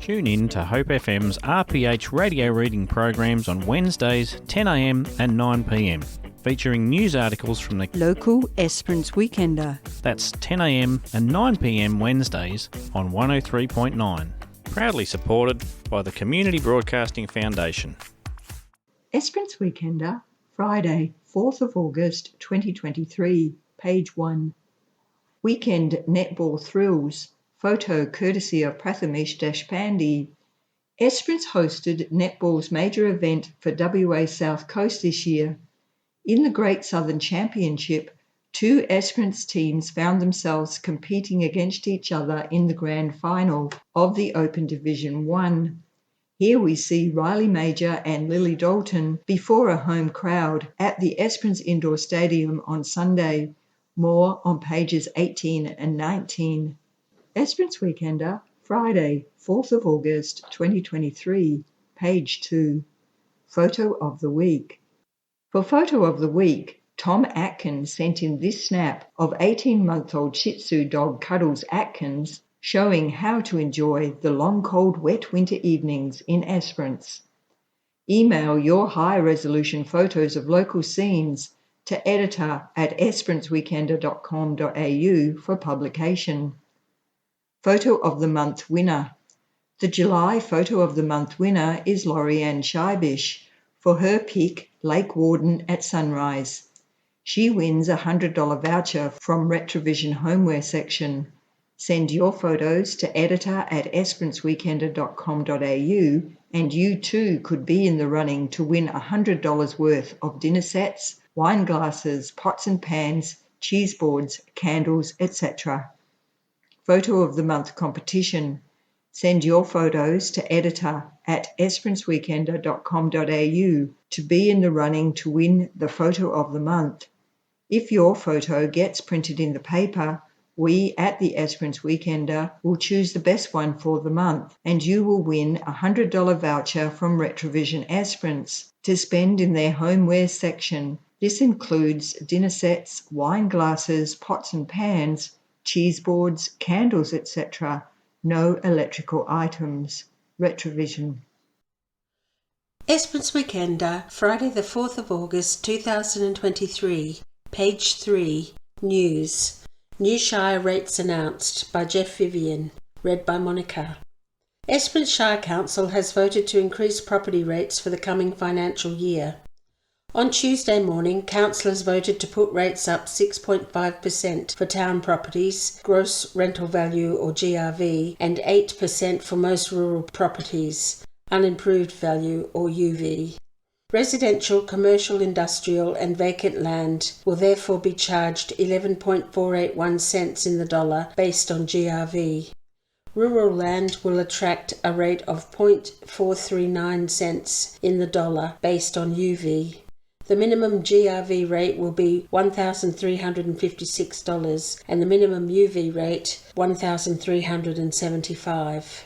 Tune in to Hope FM's RPH radio reading programs on Wednesdays 10am and 9pm, featuring news articles from the local Esperance Weekender. That's 10am and 9pm Wednesdays on 103.9. Proudly supported by the Community Broadcasting Foundation. Esperance Weekender, Friday, 4th of August 2023, page 1. Weekend Netball Thrills. Photo courtesy of Prathamesh Deshpande. Esperance hosted netball's major event for WA South Coast this year. In the Great Southern Championship, 2 Esperance teams found themselves competing against each other in the grand final of the Open Division 1. Here we see Riley Major and Lily Dalton before a home crowd at the Esperance Indoor Stadium on Sunday. More on pages 18 and 19. Esperance Weekender, Friday, 4th of August 2023, page 2. Photo of the Week. For Photo of the Week, Tom Atkins sent in this snap of 18-month-old Shih Tzu dog Cuddles Atkins showing how to enjoy the long, cold, wet winter evenings in Esperance. Email your high-resolution photos of local scenes to editor@esperanceweekender.com.au for publication. Photo of the Month winner. The July Photo of the Month winner is Lorianne Scheibisch for her pick, Lake Warden at Sunrise. She wins a $100 voucher from Retrovision Homeware section. Send your photos to editor@esperanceweekender.com.au and you too could be in the running to win $100 worth of dinner sets, wine glasses, pots and pans, cheese boards, candles, etc. Photo of the Month competition. Send your photos to editor@esperanceweekender.com.au to be in the running to win the Photo of the Month. If your photo gets printed in the paper, we at the Esperance Weekender will choose the best one for the month and you will win a $100 voucher from Retrovision Esperance to spend in their homeware section. This includes dinner sets, wine glasses, pots and pans, cheese boards, candles, etc. No electrical items. Retrovision. Esperance Weekender, Friday the 4th of August 2023, page 3, News. New Shire rates announced by Jeff Vivian, read by Monica. Esperance Shire Council has voted to increase property rates for the coming financial year. On Tuesday morning, councillors voted to put rates up 6.5% for town properties, gross rental value or GRV, and 8% for most rural properties, unimproved value or UV. Residential, commercial, industrial and vacant land will therefore be charged 11.481 cents in the dollar based on GRV. Rural land will attract a rate of 0.439 cents in the dollar based on UV. The minimum GRV rate will be $1,356 and the minimum UV rate $1,375.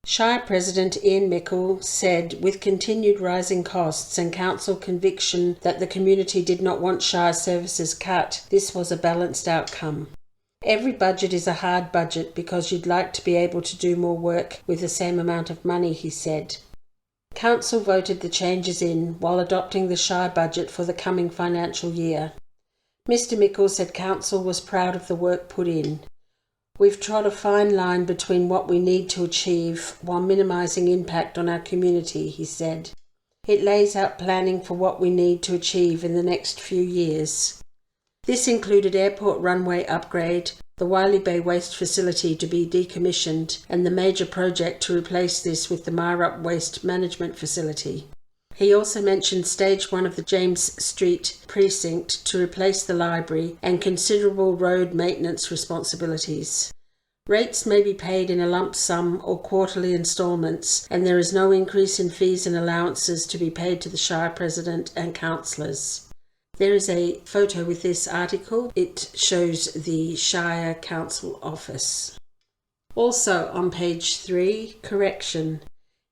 Shire President Ian Mickle said with continued rising costs and council conviction that the community did not want Shire services cut, this was a balanced outcome. Every budget is a hard budget because you'd like to be able to do more work with the same amount of money, he said. Council voted the changes in while adopting the Shire budget for the coming financial year. Mr Mickle said Council was proud of the work put in. We've trod a fine line between what we need to achieve while minimising impact on our community, he said. It lays out planning for what we need to achieve in the next few years. This included airport runway upgrade, the Wiley Bay Waste Facility to be decommissioned, and the major project to replace this with the Myrup Waste Management Facility. He also mentioned Stage 1 of the James Street precinct to replace the library and considerable road maintenance responsibilities. Rates may be paid in a lump sum or quarterly instalments, and there is no increase in fees and allowances to be paid to the Shire President and councillors. There is a photo with this article. It shows the Shire Council office. Also on page 3, correction.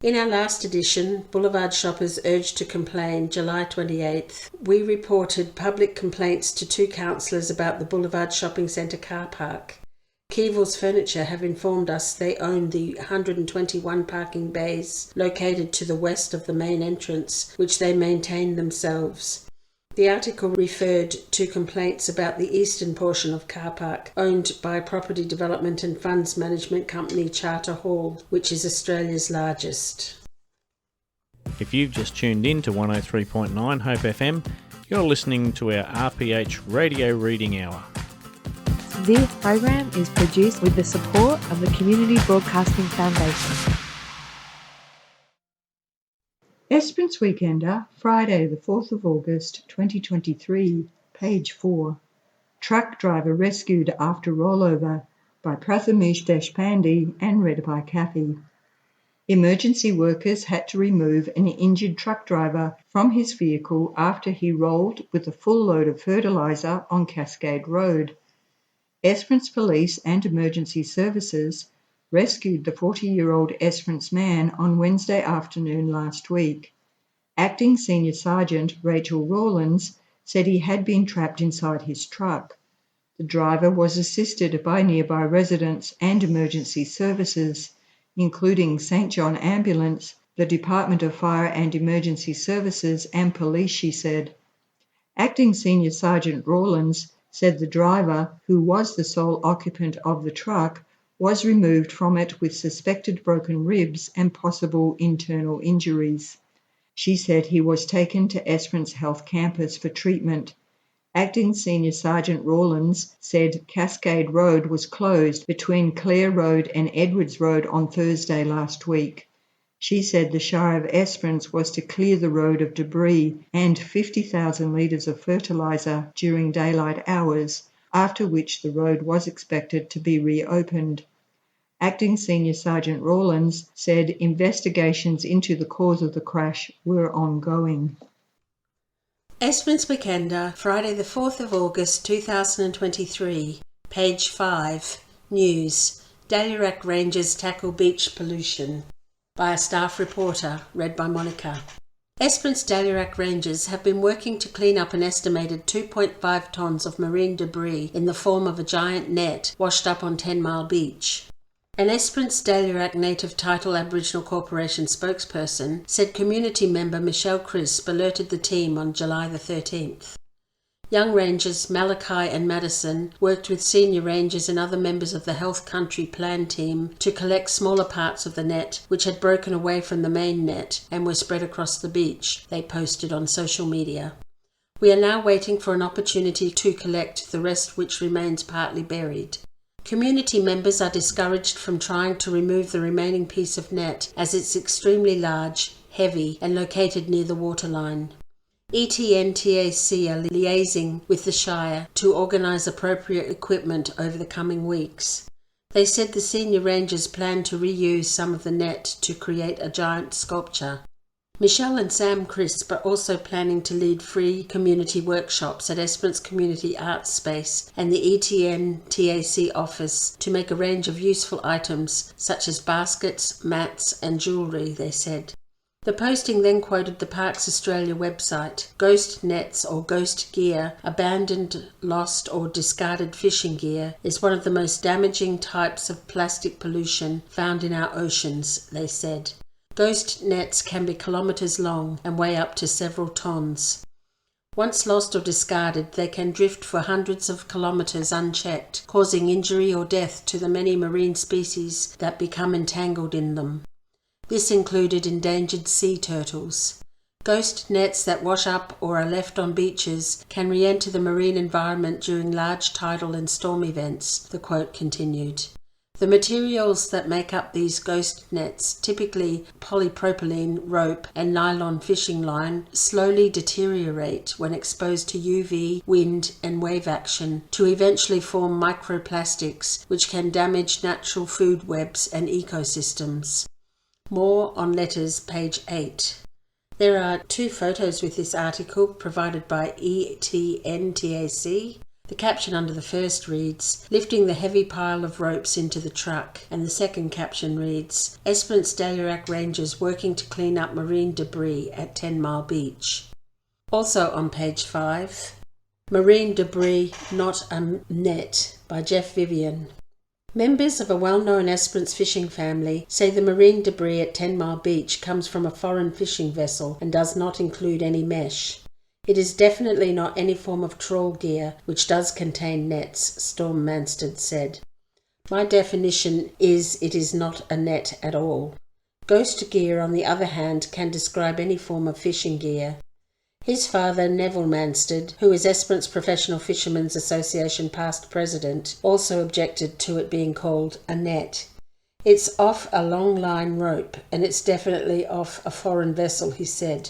In our last edition, Boulevard Shoppers Urged to Complain, July 28th, we reported public complaints to 2 councillors about the Boulevard Shopping Centre car park. Keevil's Furniture have informed us they own the 121 parking bays located to the west of the main entrance, which they maintain themselves. The article referred to complaints about the eastern portion of car park owned by property development and funds management company Charter Hall, which is Australia's largest. If you've just tuned in to 103.9 Hope FM, you're listening to our RPH Radio Reading Hour. This program is produced with the support of the Community Broadcasting Foundation. Esperance Weekender, Friday the 4th of August 2023, page 4. Truck driver rescued after rollover by Prathamesh Deshpande and read by Kathy. Emergency workers had to remove an injured truck driver from his vehicle after he rolled with a full load of fertiliser on Cascade Road. Esperance Police and Emergency Services rescued the 40-year-old Esperance man on Wednesday afternoon last week. Acting Senior Sergeant Rachel Rawlins said he had been trapped inside his truck. The driver was assisted by nearby residents and emergency services, including St John Ambulance, the Department of Fire and Emergency Services and police, she said. Acting Senior Sergeant Rawlins said the driver, who was the sole occupant of the truck, was removed from it with suspected broken ribs and possible internal injuries. She said he was taken to Esperance Health Campus for treatment. Acting Senior Sergeant Rawlins said Cascade Road was closed between Clare Road and Edwards Road on Thursday last week. She said the Shire of Esperance was to clear the road of debris and 50,000 litres of fertiliser during daylight hours, after which the road was expected to be reopened. Acting Senior Sergeant Rawlins said investigations into the cause of the crash were ongoing. Esperance Weekender, Friday the 4th of August 2023, page 5, News. Dalyrack Rangers tackle beach pollution. By a staff reporter, read by Monica. Esperance Dalyrack Rangers have been working to clean up an estimated 2.5 tonnes of marine debris in the form of a giant net washed up on 10 Mile Beach. An Esperance Dalyrack Native Title Aboriginal Corporation spokesperson said community member Michelle Crisp alerted the team on July the 13th. Young Rangers Malachi and Madison worked with senior rangers and other members of the Health Country Plan team to collect smaller parts of the net which had broken away from the main net and were spread across the beach, they posted on social media. We are now waiting for an opportunity to collect the rest which remains partly buried. Community members are discouraged from trying to remove the remaining piece of net as it's extremely large, heavy and located near the waterline. ETN-TAC are liaising with the Shire to organise appropriate equipment over the coming weeks. They said the senior rangers plan to reuse some of the net to create a giant sculpture. Michelle and Sam Crisp are also planning to lead free community workshops at Esperance Community Arts Space and the ETN-TAC office to make a range of useful items such as baskets, mats and jewellery, they said. The posting then quoted the Parks Australia website. Ghost nets or ghost gear, abandoned, lost or discarded fishing gear, is one of the most damaging types of plastic pollution found in our oceans, they said. Ghost nets can be kilometres long and weigh up to several tonnes. Once lost or discarded, they can drift for hundreds of kilometres unchecked, causing injury or death to the many marine species that become entangled in them. This included endangered sea turtles. Ghost nets that wash up or are left on beaches can re-enter the marine environment during large tidal and storm events, the quote continued. The materials that make up these ghost nets, typically polypropylene, rope and nylon fishing line, slowly deteriorate when exposed to UV, wind and wave action to eventually form microplastics which can damage natural food webs and ecosystems. More on letters, page 8. There are 2 photos with this article provided by ETN-TAC. The caption under the first reads, "Lifting the heavy pile of ropes into the truck," and the second caption reads, "Esperance Dalyrack Rangers working to clean up marine debris at 10 Mile Beach." Also on page 5, "Marine Debris, Not a Net" by Jeff Vivian. Members of a well-known Esperance fishing family say the marine debris at 10 Mile Beach comes from a foreign fishing vessel and does not include any mesh. It is definitely not any form of trawl gear, which does contain nets, Storm Manstead said. My definition is it is not a net at all. Ghost gear, on the other hand, can describe any form of fishing gear. His father, Neville Manstead, who is Esperance Professional Fishermen's Association past president, also objected to it being called a net. It's off a long line rope, and it's definitely off a foreign vessel, he said.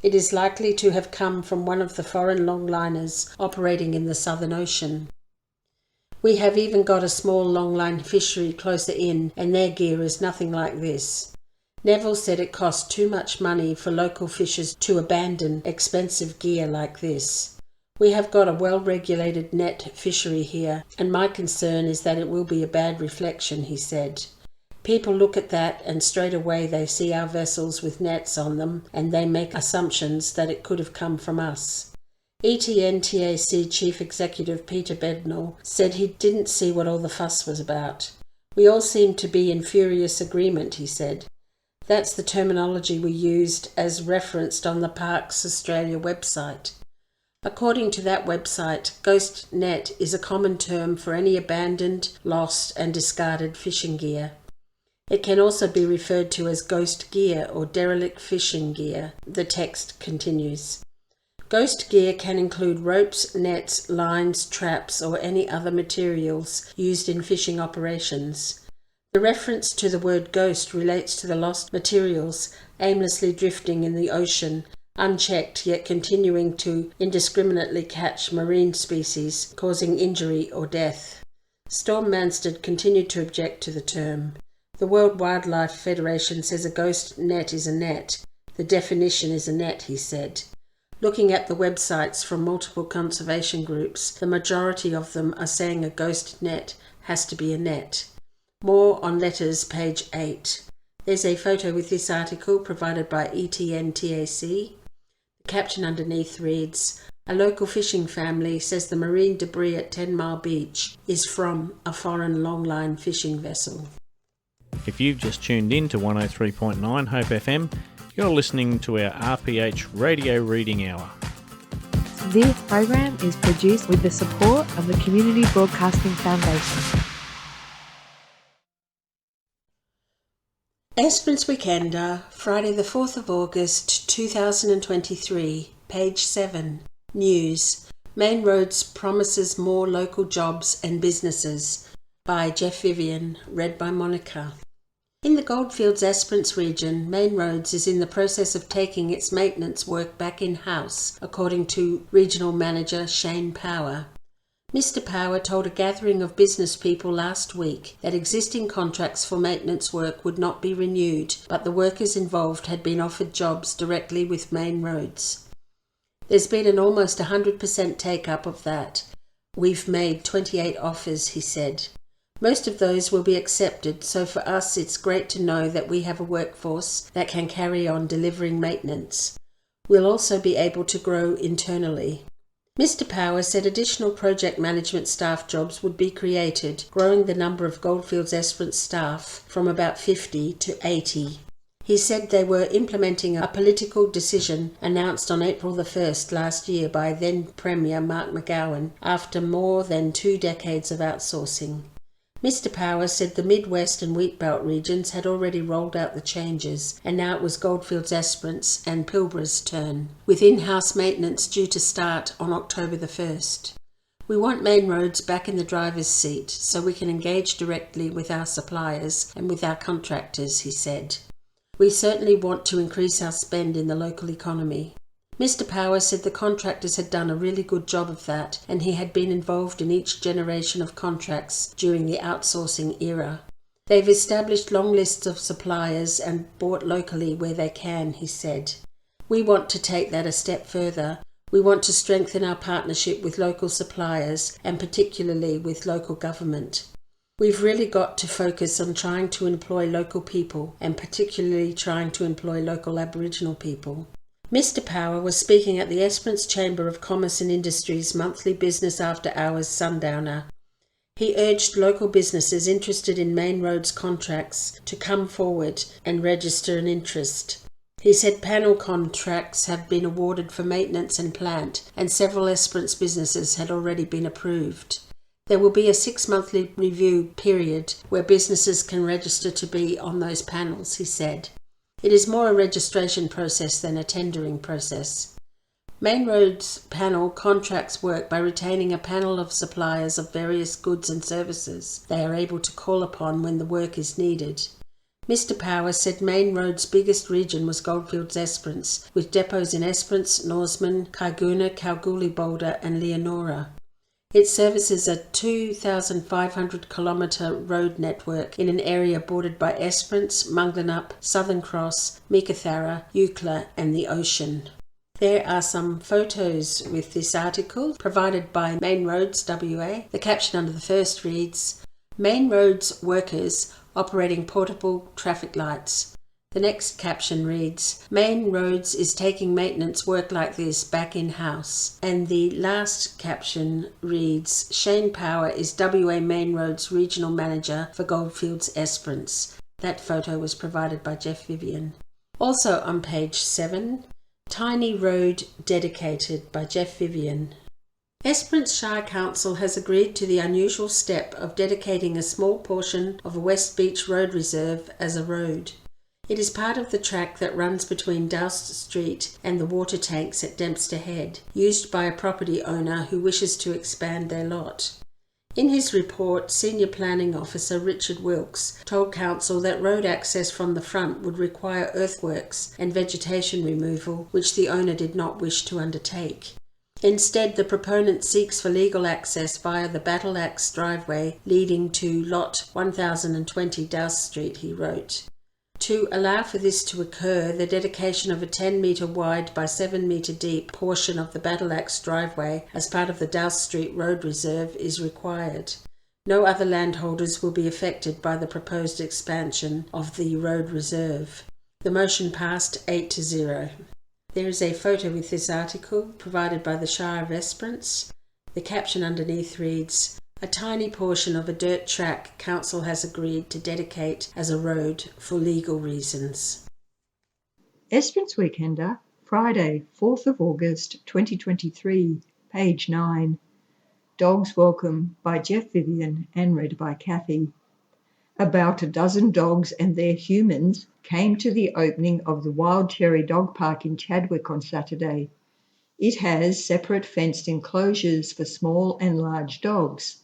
It is likely to have come from one of the foreign longliners operating in the Southern Ocean. We have even got a small longline fishery closer in, and their gear is nothing like this. Neville said it cost too much money for local fishers to abandon expensive gear like this. We have got a well-regulated net fishery here, and my concern is that it will be a bad reflection, he said. People look at that and straight away they see our vessels with nets on them and they make assumptions that it could have come from us. ETN-TAC Chief Executive Peter Bednall said he didn't see what all the fuss was about. We all seem to be in furious agreement, he said. That's the terminology we used as referenced on the Parks Australia website. According to that website, ghost net is a common term for any abandoned, lost and discarded fishing gear. It can also be referred to as ghost gear or derelict fishing gear, the text continues. Ghost gear can include ropes, nets, lines, traps or any other materials used in fishing operations. The reference to the word ghost relates to the lost materials aimlessly drifting in the ocean, unchecked yet continuing to indiscriminately catch marine species, causing injury or death. Storm Manstead continued to object to the term. The World Wildlife Federation says a ghost net is a net. The definition is a net, he said. Looking at the websites from multiple conservation groups, the majority of them are saying a ghost net has to be a net. More on letters, page 8. There's a photo with this article provided by ETN-TAC. The caption underneath reads, "A local fishing family says the marine debris at 10 Mile Beach is from a foreign longline fishing vessel." If you've just tuned in to 103.9 Hope FM, you're listening to our RPH Radio Reading Hour. This program is produced with the support of the Community Broadcasting Foundation. Esperance Weekender, Friday the 4th of August 2023, page 7. News. Main Roads promises more local jobs and businesses. By Jeff Vivian, read by Monica. In the Goldfields Esperance region, Main Roads is in the process of taking its maintenance work back in-house, according to Regional Manager Shane Power. Mr. Power told a gathering of business people last week that existing contracts for maintenance work would not be renewed, but the workers involved had been offered jobs directly with Main Roads. There's been an almost 100% take-up of that. We've made 28 offers, he said. Most of those will be accepted, so for us it's great to know that we have a workforce that can carry on delivering maintenance. We'll also be able to grow internally. Mr. Power said additional project management staff jobs would be created, growing the number of Goldfields Esperance staff from about 50 to 80. He said they were implementing a political decision announced on April the 1st last year by then Premier Mark McGowan after more than 2 decades of outsourcing. Mr. Power said the Midwest and Wheatbelt regions had already rolled out the changes, and now it was Goldfields Esperance and Pilbara's turn, with in-house maintenance due to start on October the 1st. We want Main Roads back in the driver's seat so we can engage directly with our suppliers and with our contractors, he said. We certainly want to increase our spend in the local economy. Mr. Power said the contractors had done a really good job of that, and he had been involved in each generation of contracts during the outsourcing era. They've established long lists of suppliers and bought locally where they can, he said. We want to take that a step further. We want to strengthen our partnership with local suppliers and particularly with local government. We've really got to focus on trying to employ local people and particularly trying to employ local Aboriginal people. Mr. Power was speaking at the Esperance Chamber of Commerce and Industry's monthly Business After Hours Sundowner. He urged local businesses interested in main roads contracts to come forward and register an interest. He said panel contracts have been awarded for maintenance and plant, and several Esperance businesses had already been approved. There will be a 6-monthly review period where businesses can register to be on those panels, he said. It is more a registration process than a tendering process. Main Roads panel contracts work by retaining a panel of suppliers of various goods and services they are able to call upon when the work is needed. Mr. Power said Main Road's biggest region was Goldfields Esperance, with depots in Esperance, Norseman, Kaiguna, Kalgoorlie Boulder and Leonora. It services a 2,500 kilometre road network in an area bordered by Esperance, Munglanup, Southern Cross, Meekatharra, Eucla and the ocean. There are some photos with this article provided by Main Roads WA. The caption under the first reads, "Main Roads workers operating portable traffic lights." The next caption reads, "Main Roads is taking maintenance work like this back in-house." And the last caption reads, "Shane Power is WA Main Roads Regional Manager for Goldfields Esperance." That photo was provided by Jeff Vivian. Also on page 7, Tiny Road Dedicated by Jeff Vivian. Esperance Shire Council has agreed to the unusual step of dedicating a small portion of a West Beach Road Reserve as a road. It is part of the track that runs between Doust Street and the water tanks at Dempster Head, used by a property owner who wishes to expand their lot. In his report, Senior Planning Officer Richard Wilkes told Council that road access from the front would require earthworks and vegetation removal, which the owner did not wish to undertake. Instead, the proponent seeks for legal access via the Battle Axe driveway leading to Lot 1020 Doust Street, he wrote. To allow for this to occur, the dedication of a 10-metre wide by 7-metre deep portion of the Battle Axe driveway as part of the Doust Street Road Reserve is required. No other landholders will be affected by the proposed expansion of the road reserve. The motion passed 8-0. There is a photo with this article provided by the Shire of Esperance. The caption underneath reads, "A tiny portion of a dirt track Council has agreed to dedicate as a road for legal reasons." Esperance Weekender, Friday, 4th of August 2023, page 9. Dogs Welcome by Jeff Vivian and read by Kathy. About a dozen dogs and their humans came to the opening of the Wild Cherry Dog Park in Chadwick on Saturday. It has separate fenced enclosures for small and large dogs,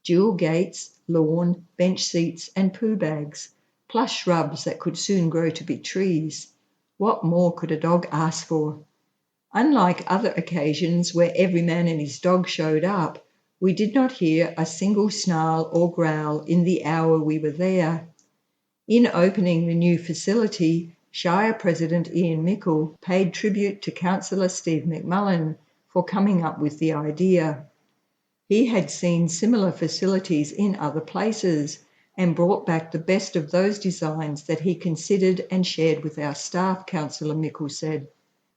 dual gates, lawn, bench seats and poo bags, plus shrubs that could soon grow to be trees. What more could a dog ask for? Unlike other occasions where every man and his dog showed up, we did not hear a single snarl or growl in the hour we were there. In opening the new facility, Shire President Ian Mickle paid tribute to Councillor Steve McMullen for coming up with the idea. He had seen similar facilities in other places and brought back the best of those designs that he considered and shared with our staff, Councillor Mickle said.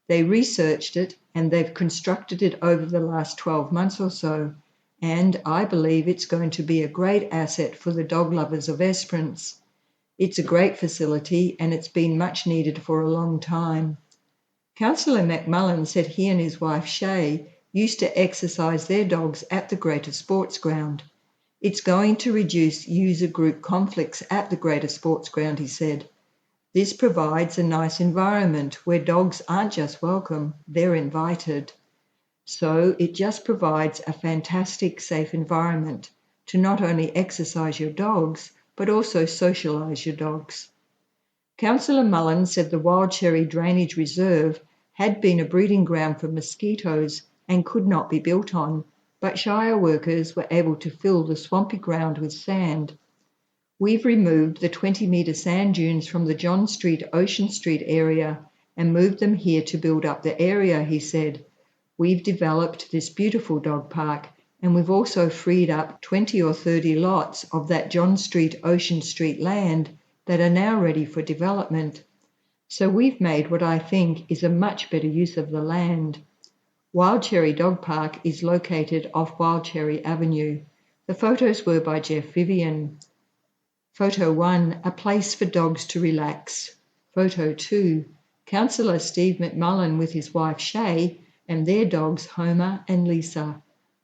They researched it and they've constructed it over the last 12 months or so, and I believe it's going to be a great asset for the dog lovers of Esperance. It's a great facility and it's been much needed for a long time. Councillor McMullen said he and his wife Shay used to exercise their dogs at the Greater Sports Ground. It's going to reduce user group conflicts at the Greater Sports Ground, he said. This provides a nice environment where dogs aren't just welcome, they're invited. So it just provides a fantastic, safe environment to not only exercise your dogs, but also socialise your dogs. Councillor Mullen said the Wild Cherry Drainage Reserve had been a breeding ground for mosquitoes and could not be built on, but Shire workers were able to fill the swampy ground with sand. We've removed the 20-metre sand dunes from the John Street, Ocean Street area and moved them here to build up the area, he said. We've developed this beautiful dog park and we've also freed up 20 or 30 lots of that John Street, Ocean Street land that are now ready for development. So we've made what I think is a much better use of the land. Wild Cherry Dog Park is located off Wild Cherry Avenue. The photos were by Jeff Vivian. Photo 1, a place for dogs to relax. Photo 2, Councillor Steve McMullen with his wife Shay and their dogs Homer and Lisa.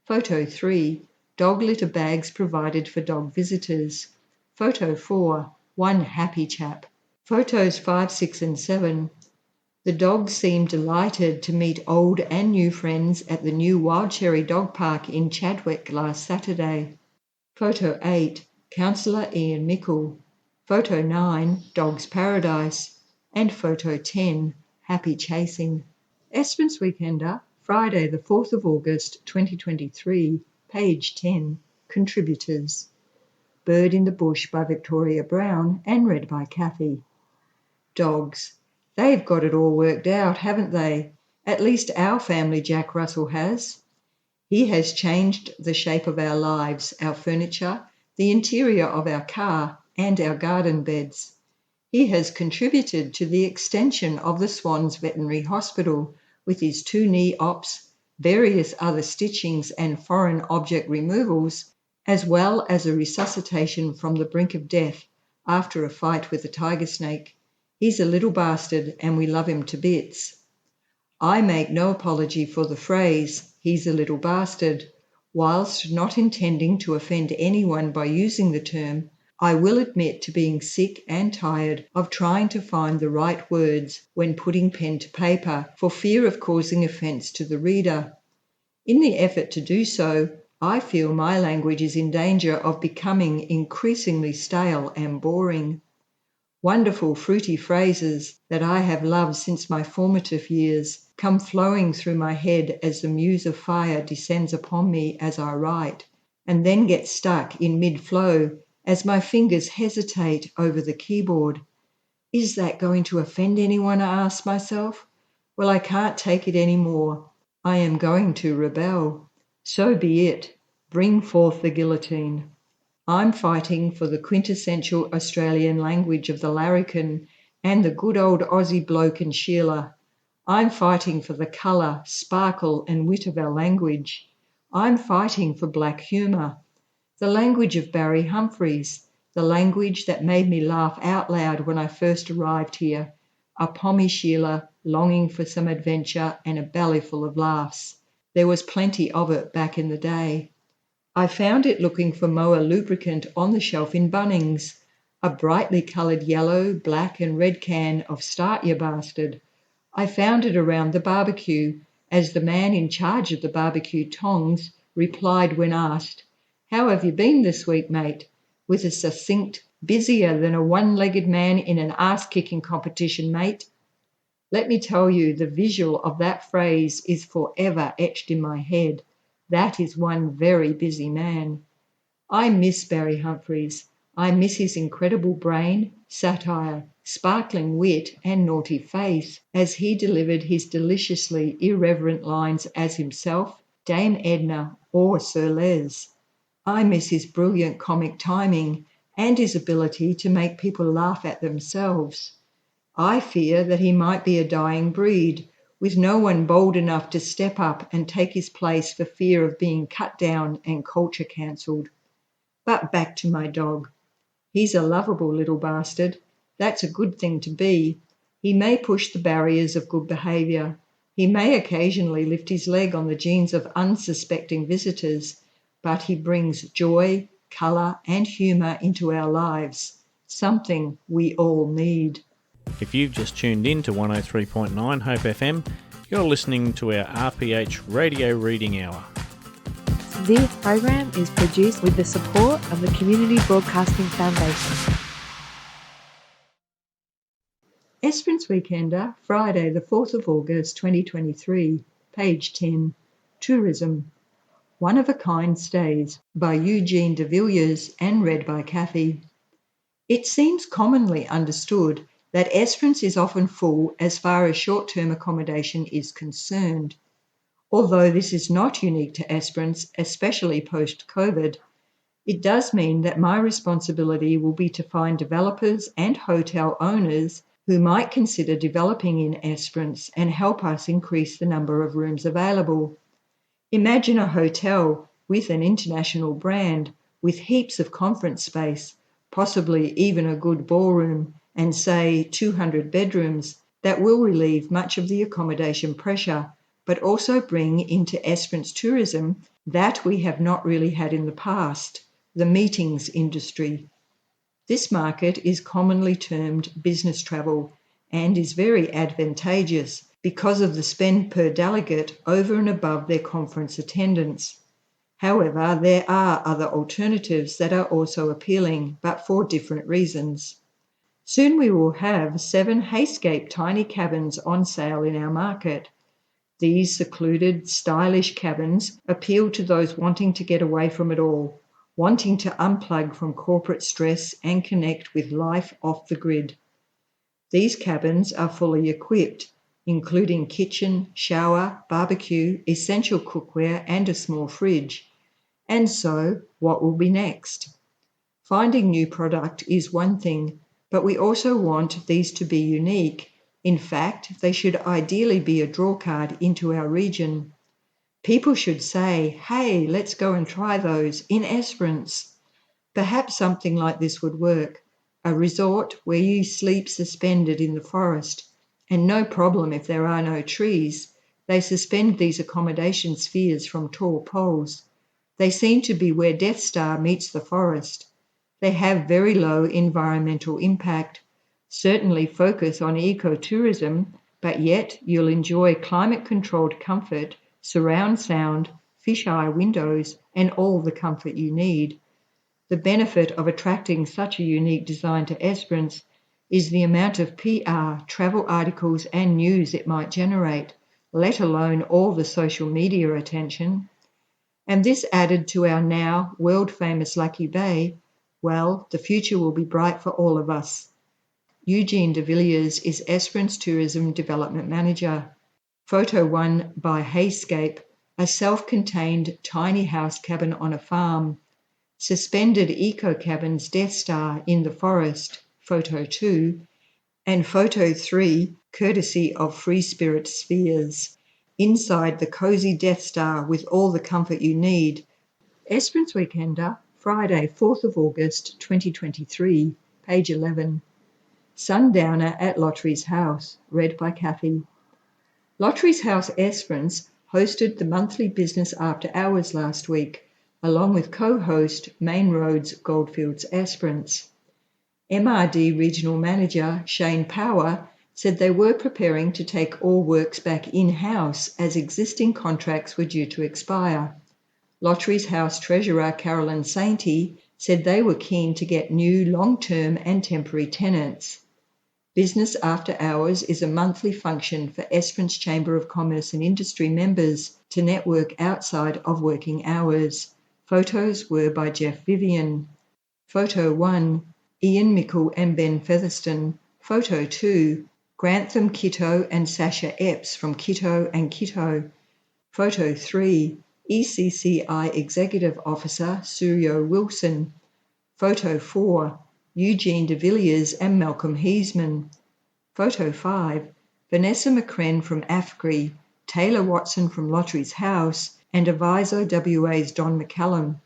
Photo 3, dog litter bags provided for dog visitors. Photo 4, one happy chap. Photos 5, 6 and 7. The dogs seemed delighted to meet old and new friends at the new Wild Cherry Dog Park in Chadwick last Saturday. Photo 8, Councillor Ian Mickle. Photo 9, Dog's Paradise. And Photo 10, Happy Chasing. Esperance Weekender, Friday the 4th of August 2023, page 10, Contributors. Bird in the Bush by Victoria Brown and read by Kathy. Dogs. They've got it all worked out, haven't they? At least our family Jack Russell has. He has changed the shape of our lives, our furniture, the interior of our car, and our garden beds. He has contributed to the extension of the Swans Veterinary Hospital with his 2 knee ops, various other stitchings and foreign object removals, as well as a resuscitation from the brink of death after a fight with a tiger snake. He's a little bastard and we love him to bits. I make no apology for the phrase, he's a little bastard. Whilst not intending to offend anyone by using the term, I will admit to being sick and tired of trying to find the right words when putting pen to paper for fear of causing offence to the reader. In the effort to do so, I feel my language is in danger of becoming increasingly stale and boring. Wonderful fruity phrases that I have loved since my formative years come flowing through my head as the muse of fire descends upon me as I write, and then get stuck in mid-flow as my fingers hesitate over the keyboard. Is that going to offend anyone, I ask myself? Well, I can't take it any more. I am going to rebel. So be it. Bring forth the guillotine. I'm fighting for the quintessential Australian language of the larrikin and the good old Aussie bloke and Sheila. I'm fighting for the colour, sparkle and wit of our language. I'm fighting for black humour. The language of Barry Humphries, the language that made me laugh out loud when I first arrived here, a pommy Sheila longing for some adventure and a bellyful of laughs. There was plenty of it back in the day. I found it looking for Moa lubricant on the shelf in Bunnings, a brightly coloured yellow, black and red can of Start Ya Bastard. I found it around the barbecue, as the man in charge of the barbecue tongs replied when asked, "How have you been this week, mate?" with a succinct, "Busier than a one-legged man in an ass-kicking competition, mate." Let me tell you, the visual of that phrase is forever etched in my head. That is one very busy man. I miss Barry Humphries. I miss his incredible brain, satire, sparkling wit and naughty face as he delivered his deliciously irreverent lines as himself, Dame Edna or Sir Les. I miss his brilliant comic timing and his ability to make people laugh at themselves. I fear that he might be a dying breed, with no one bold enough to step up and take his place for fear of being cut down and culture cancelled. But back to my dog. He's a lovable little bastard. That's a good thing to be. He may push the barriers of good behaviour. He may occasionally lift his leg on the jeans of unsuspecting visitors, but he brings joy, colour and humour into our lives, something we all need. If you've just tuned in to 103.9 Hope FM, you're listening to our RPH Radio Reading Hour. This program is produced with the support of the Community Broadcasting Foundation. Esperance Weekender, Friday the 4th of August 2023, page 10, Tourism. One of a Kind Stays by Eugene de Villiers and read by Kathy. It seems commonly understood that Esperance is often full as far as short-term accommodation is concerned. Although this is not unique to Esperance, especially post-COVID, it does mean that my responsibility will be to find developers and hotel owners who might consider developing in Esperance and help us increase the number of rooms available. Imagine a hotel with an international brand, with heaps of conference space, possibly even a good ballroom, and say 200 bedrooms, that will relieve much of the accommodation pressure, but also bring into Esperance tourism that we have not really had in the past, the meetings industry. This market is commonly termed business travel and is very advantageous because of the spend per delegate over and above their conference attendance. However, there are other alternatives that are also appealing, but for different reasons. Soon we will have 7 Hayscape tiny cabins on sale in our market. These secluded, stylish cabins appeal to those wanting to get away from it all, wanting to unplug from corporate stress and connect with life off the grid. These cabins are fully equipped, including kitchen, shower, barbecue, essential cookware, and a small fridge. And so, what will be next? Finding new product is one thing, but we also want these to be unique. In fact, they should ideally be a drawcard into our region. People should say, hey, let's go and try those in Esperance. Perhaps something like this would work. A resort where you sleep suspended in the forest, and no problem if there are no trees. They suspend these accommodation spheres from tall poles. They seem to be where Death Star meets the forest. They have very low environmental impact, certainly focus on ecotourism, but yet you'll enjoy climate-controlled comfort, surround sound, fisheye windows, and all the comfort you need. The benefit of attracting such a unique design to Esperance is the amount of PR, travel articles, and news it might generate, let alone all the social media attention. And this added to our now world-famous Lucky Bay, well, the future will be bright for all of us. Eugene de Villiers is Esperance Tourism Development Manager. Photo 1 by Hayscape, a self-contained tiny house cabin on a farm. Suspended eco cabins Death Star in the forest, Photo 2, and Photo 3, courtesy of Free Spirit Spheres. Inside the cozy Death Star with all the comfort you need. Esperance Weekender, Friday, 4th of August, 2023, page 11. Sundowner at Lottery's House, read by Kathy. Lottery's House Esperance hosted the monthly business after hours last week, along with co-host Main Roads Goldfields Esperance. MRD Regional Manager Shane Power said they were preparing to take all works back in-house as existing contracts were due to expire. Lottery's House Treasurer Carolyn Sainty said they were keen to get new long-term and temporary tenants. Business After Hours is a monthly function for Esperance Chamber of Commerce and Industry members to network outside of working hours. Photos were by Jeff Vivian. Photo 1, Ian Mickle and Ben Featherston. Photo 2, Grantham Kitto and Sasha Epps from Kitto and Kitto. Photo 3, ECCI Executive Officer Suryo Wilson. Photo 4, Eugene de Villiers and Malcolm Heisman. Photo 5, Vanessa McCren from AFGRI, Taylor Watson from Lottery's House, and Aviso WA's Don McCallum.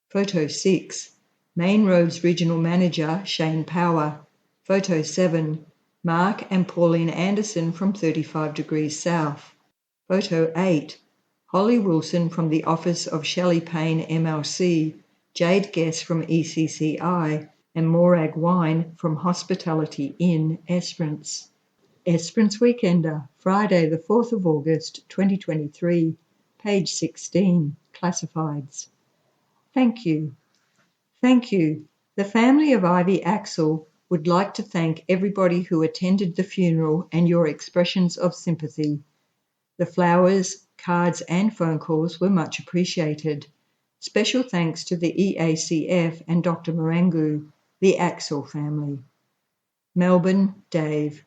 Photo 6, Main Roads Regional Manager Shane Power. Photo 7, Mark and Pauline Anderson from 35 Degrees South. Photo 8, Holly Wilson from the Office of Shelley Payne MLC, Jade Guest from ECCI, and Morag Wine from Hospitality Inn Esperance. Esperance Weekender, Friday the 4th of August 2023, page 16, Classifieds. Thank you. Thank you. The family of Ivy Axel would like to thank everybody who attended the funeral and your expressions of sympathy. The flowers, cards, and phone calls were much appreciated. Special thanks to the EACF and Dr. Marangu, the Axel family. Melbourne, Dave.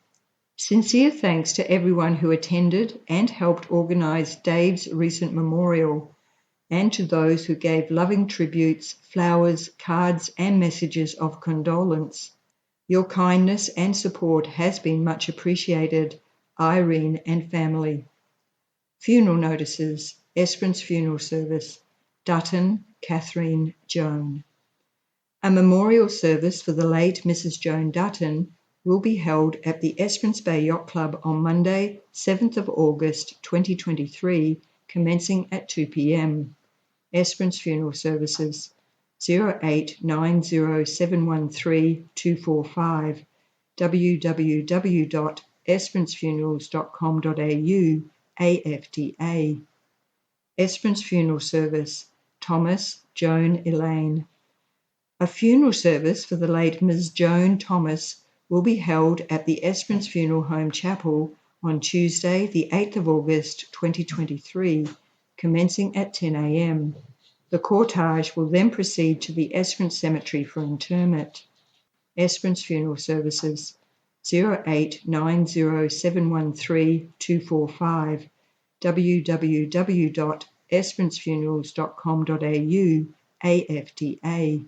Sincere thanks to everyone who attended and helped organise Dave's recent memorial, and to those who gave loving tributes, flowers, cards, and messages of condolence. Your kindness and support has been much appreciated. Irene and family. Funeral notices, Esperance Funeral Service. Dutton, Catherine Joan. A memorial service for the late Mrs. Joan Dutton will be held at the Esperance Bay Yacht Club on Monday, 7th of August 2023, commencing at 2 p.m. Esperance Funeral Services 0890713245 www.esperancefunerals.com.au AFDA. Esperance Funeral Service Thomas Joan Elaine. A funeral service for the late Ms. Joan Thomas will be held at the Esperance Funeral Home Chapel on Tuesday, the 8th of August 2023, commencing at 10 a.m. The cortege will then proceed to the Esperance Cemetery for interment. Esperance Funeral Services 0890713245 www.esperancefunerals.com.au AFDA.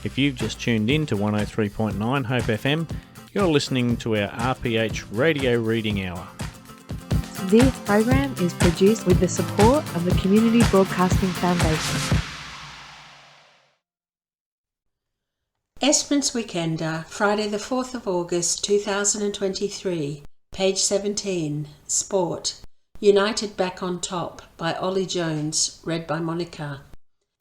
If you've just tuned in to 103.9 Hope FM, you're listening to our RPH Radio Reading Hour. This program is produced with the support of the Community Broadcasting Foundation. Esperance Weekender, Friday the 4th of August 2023, page 17, Sport. United Back on Top by Ollie Jones, read by Monica.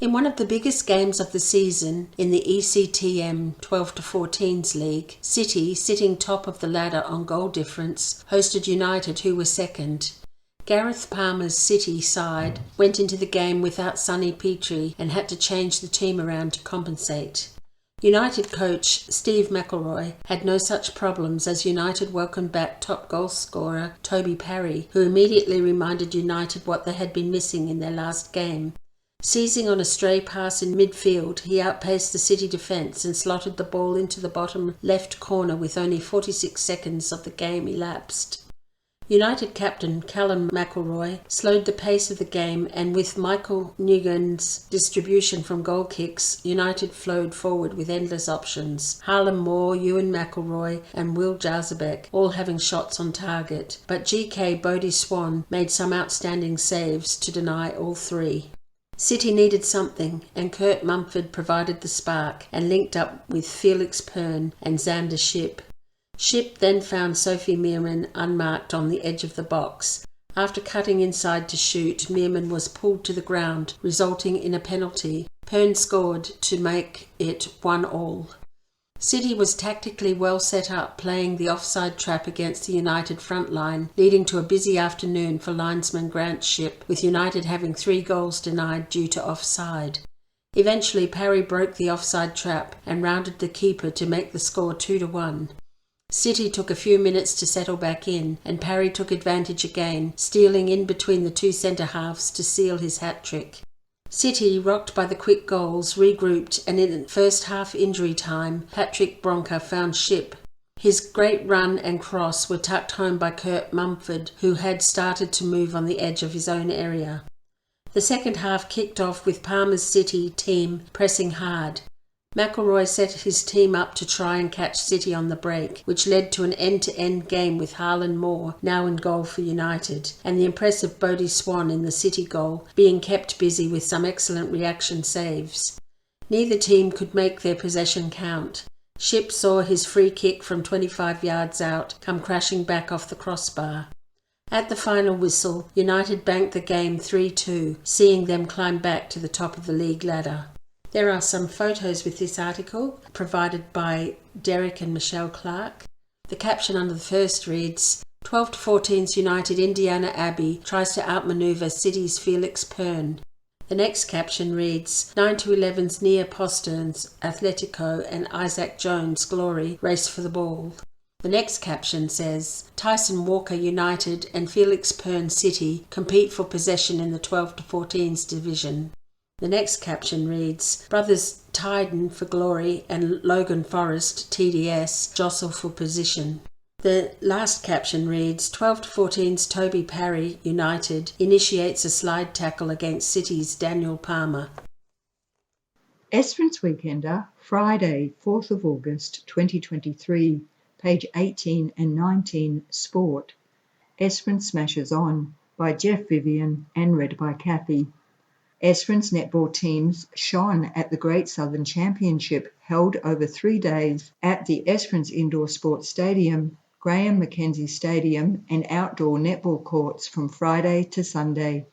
In one of the biggest games of the season in the ECTM 12-14s League, City, sitting top of the ladder on goal difference, hosted United, who were second. Gareth Palmer's City side went into the game without Sonny Petrie and had to change the team around to compensate. United coach Steve McElroy had no such problems as United welcomed back top goal scorer Toby Parry, who immediately reminded United what they had been missing in their last game. Seizing on a stray pass in midfield, he outpaced the City defence and slotted the ball into the bottom left corner with only 46 seconds of the game elapsed. United captain Callum McElroy slowed the pace of the game, and with Michael Nugent's distribution from goal kicks, United flowed forward with endless options. Harlan Moore, Ewan McElroy and Will Jarzabek all having shots on target, but GK Bodie Swan made some outstanding saves to deny all three. City needed something, and Kurt Mumford provided the spark and linked up with Felix Pern and Xander Shipp. Shipp then found Sophie Meerman unmarked on the edge of the box. After cutting inside to shoot, Meerman was pulled to the ground, resulting in a penalty. Pern scored to make it 1-1. City was tactically well set up, playing the offside trap against the United front line, leading to a busy afternoon for linesman Grant Shipp, with United having 3 goals denied due to offside. Eventually, Parry broke the offside trap and rounded the keeper to make the score 2-1. City took a few minutes to settle back in, and Parry took advantage again, stealing in between the 2 centre-halves to seal his hat-trick. City, rocked by the quick goals, regrouped, and in first half injury time, Patrick Bronca found Shipp. His great run and cross were tucked home by Kurt Mumford, who had started to move on the edge of his own area. The second half kicked off with Palmer's City team pressing hard. McElroy set his team up to try and catch City on the break, which led to an end-to-end game with Harlan Moore now in goal for United, and the impressive Bodie Swan in the City goal being kept busy with some excellent reaction saves. Neither team could make their possession count. Shipp saw his free kick from 25 yards out come crashing back off the crossbar. At the final whistle, United banked the game 3-2, seeing them climb back to the top of the league ladder. There are some photos with this article, provided by Derek and Michelle Clark. The caption under the first reads, 12-14's United Indiana Abbey tries to outmaneuver City's Felix Pern. The next caption reads, 9-11's Nia Posterns, Atletico and Isaac Jones Glory race for the ball. The next caption says, Tyson Walker United and Felix Pern City compete for possession in the 12-14's division. The next caption reads, Brothers Tyden for Glory and Logan Forest, TDS, jostle for position. The last caption reads, 12-14's Toby Parry, United, initiates a slide tackle against City's Daniel Palmer. Esperance Weekender, Friday, 4th of August 2023, page 18 and 19, Sport. Esperance Smashes On, by Jeff Vivian and read by Kathy. Esperance netball teams shone at the Great Southern Championship held over 3 days at the Esperance Indoor Sports Stadium, Graham Mackenzie Stadium and outdoor netball courts from Friday to Sunday.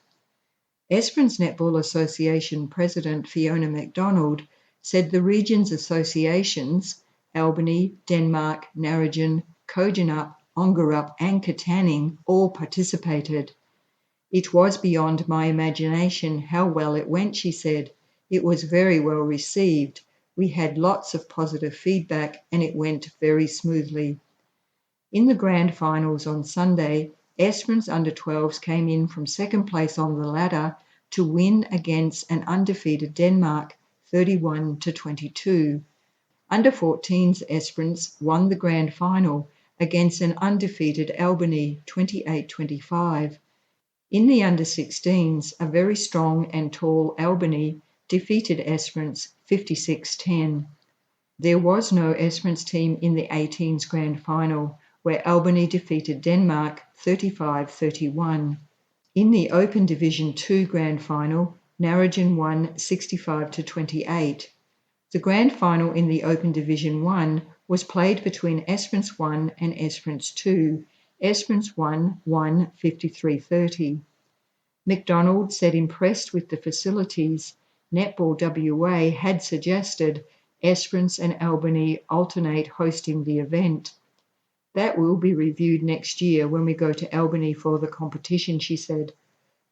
Esperance Netball Association President Fiona MacDonald said the region's associations, Albany, Denmark, Narrogin, Kojonup, Ongerup and Katanning, all participated. It was beyond my imagination how well it went, she said. It was very well received. We had lots of positive feedback and it went very smoothly. In the grand finals on Sunday, Esperance under-12s came in from second place on the ladder to win against an undefeated Denmark, 31-22. Under-14s Esperance won the grand final against an undefeated Albany, 28-25. In the under-16s, a very strong and tall Albany defeated Esperance 56-10. There was no Esperance team in the 18s grand final, where Albany defeated Denmark 35-31. In the Open Division 2 grand final, Narrogin won 65-28. The grand final in the Open Division 1 was played between Esperance 1 and Esperance 2. Esperance 1 won 53-30. MacDonald said impressed with the facilities, Netball WA had suggested Esperance and Albany alternate hosting the event. That will be reviewed next year when we go to Albany for the competition, she said.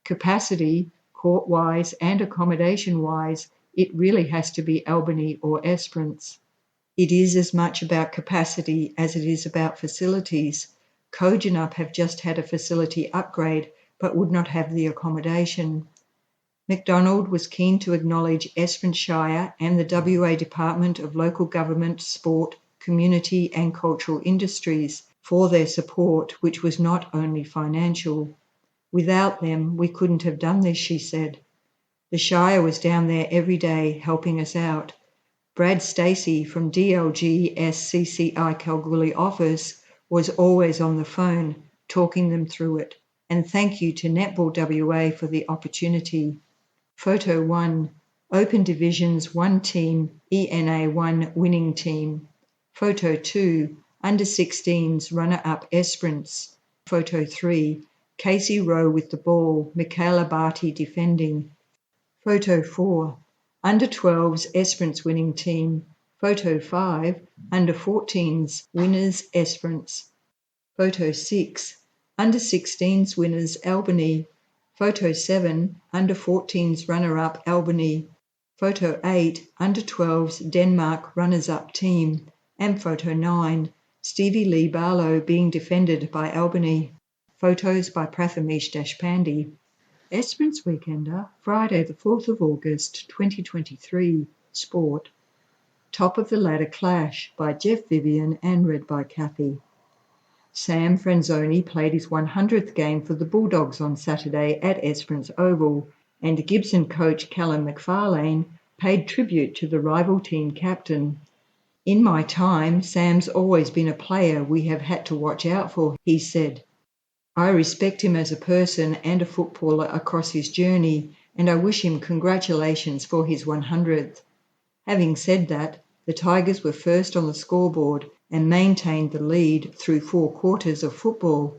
Capacity, court-wise and accommodation-wise, it really has to be Albany or Esperance. It is as much about capacity as it is about facilities. Kojonup have just had a facility upgrade but would not have the accommodation. MacDonald was keen to acknowledge Esperance Shire and the WA Department of Local Government, Sport, Community and Cultural Industries for their support, which was not only financial. Without them, we couldn't have done this, she said. The Shire was down there every day helping us out. Brad Stacey from DLG SCCI Kalgoorlie office was always on the phone, talking them through it. And thank you to Netball WA for the opportunity. Photo 1. Open Divisions 1 team, ENA 1 winning team. Photo 2. Under-16s runner-up Esperance. Photo 3. Casey Rowe with the ball, Michaela Barty defending. Photo 4. Under-12s Esperance winning team. Photo 5. Under-14s winners Esperance. Photo 6. Under-16s winners Albany. Photo 7. Under-14s runner-up Albany. Photo 8. Under-12s Denmark runners-up team. And Photo 9. Stevie Lee Barlow being defended by Albany. Photos by Prathamesh Deshpande. Esperance Weekender, Friday the 4th of August 2023. Sport. Top of the Ladder Clash by Jeff Vivian and read by Kathy. Sam Franzoni played his 100th game for the Bulldogs on Saturday at Esperance Oval, and Gibson coach Callum McFarlane paid tribute to the rival team captain. In my time, Sam's always been a player we have had to watch out for, he said. I respect him as a person and a footballer across his journey, and I wish him congratulations for his 100th. Having said that, the Tigers were first on the scoreboard and maintained the lead through 4 quarters of football.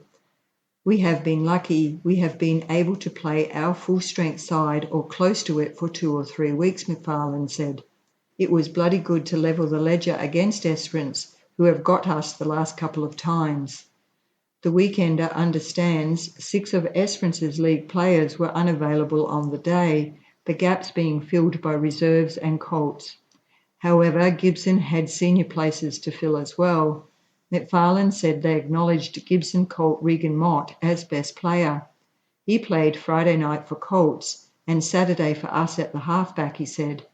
We have been lucky we have been able to play our full-strength side or close to it for 2 or 3 weeks, McFarlane said. It was bloody good to level the ledger against Esperance, who have got us the last couple of times. The Weekender understands 6 of Esperance's league players were unavailable on the day, the gaps being filled by reserves and Colts. However, Gibson had senior places to fill as well. McFarlane said they acknowledged Gibson Colt Regan Mott as best player. He played Friday night for Colts and Saturday for us at the halfback, he said.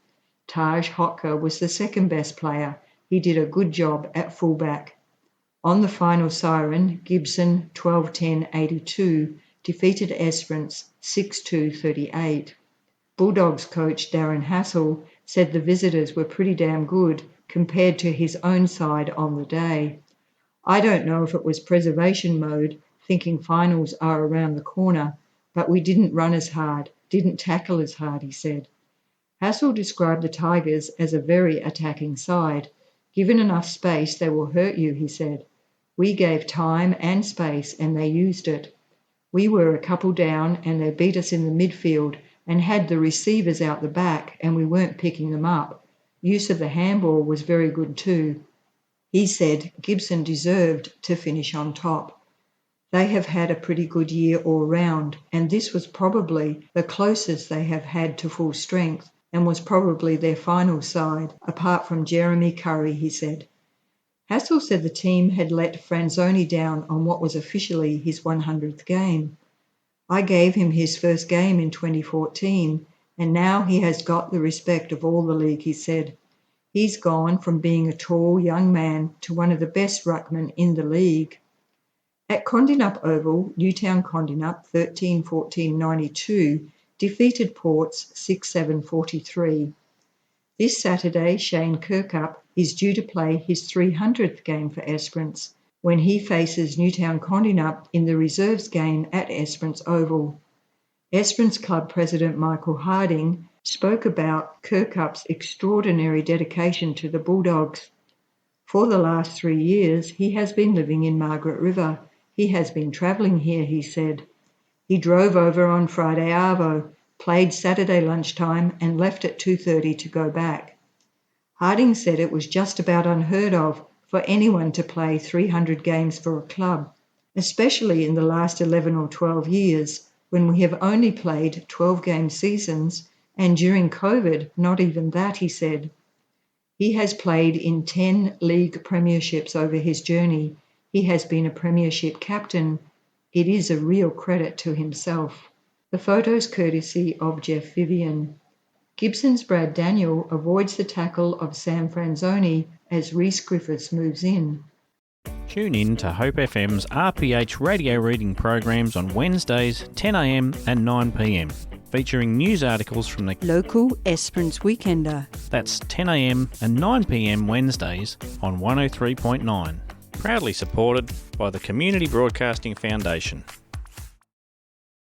Taj Hotka was the second best player. He did a good job at fullback. On the final siren, Gibson 12-10-82 defeated Esperance 6-2-38. Bulldogs coach Darren Hassel said the visitors were pretty damn good compared to his own side on the day. I don't know if it was preservation mode, thinking finals are around the corner, but we didn't run as hard. didn't tackle as hard, he said. Hassel described the Tigers as a very attacking side. Given enough space, they will hurt you, he said. We gave time and space and they used it. We were a couple down and they beat us in the midfield and had the receivers out the back and we weren't picking them up. Use of the handball was very good too. He said Gibson deserved to finish on top. They have had a pretty good year all round, and this was probably the closest they have had to full strength and was probably their final side, apart from Jeremy Curry, he said. Hassel said the team had let Franzoni down on what was officially his 100th game. I gave him his first game in 2014, and now he has got the respect of all the league, he said. He's gone from being a tall young man to one of the best ruckmen in the league. At Condinup Oval, Newtown Condinup 13-14-92 defeated Ports 6-7-43. This Saturday, Shane Kirkup is due to play his 300th game for Esperance when he faces Newtown Condinup in the reserves game at Esperance Oval. Esperance Club President Michael Harding spoke about Kirkup's extraordinary dedication to the Bulldogs. For the last 3 years, he has been living in Margaret River. He has been travelling here, he said. He drove over on Friday arvo, played Saturday lunchtime and left at 2:30 to go back. Harding said it was just about unheard of for anyone to play 300 games for a club, especially in the last 11 or 12 years when we have only played 12-game seasons and during COVID, not even that, he said. He has played in 10 league premierships over his journey. He has been a premiership captain. It is a real credit to himself. The photos courtesy of Jeff Vivian. Gibson's Brad Daniel avoids the tackle of Sam Franzoni as Rhys Griffiths moves in. Tune in to Hope FM's RPH radio reading programs on Wednesdays 10 a.m. and 9 p.m, featuring news articles from the Local Esperance Weekender. That's 10 a.m. and 9 p.m. Wednesdays on 103.9. Proudly supported by the Community Broadcasting Foundation.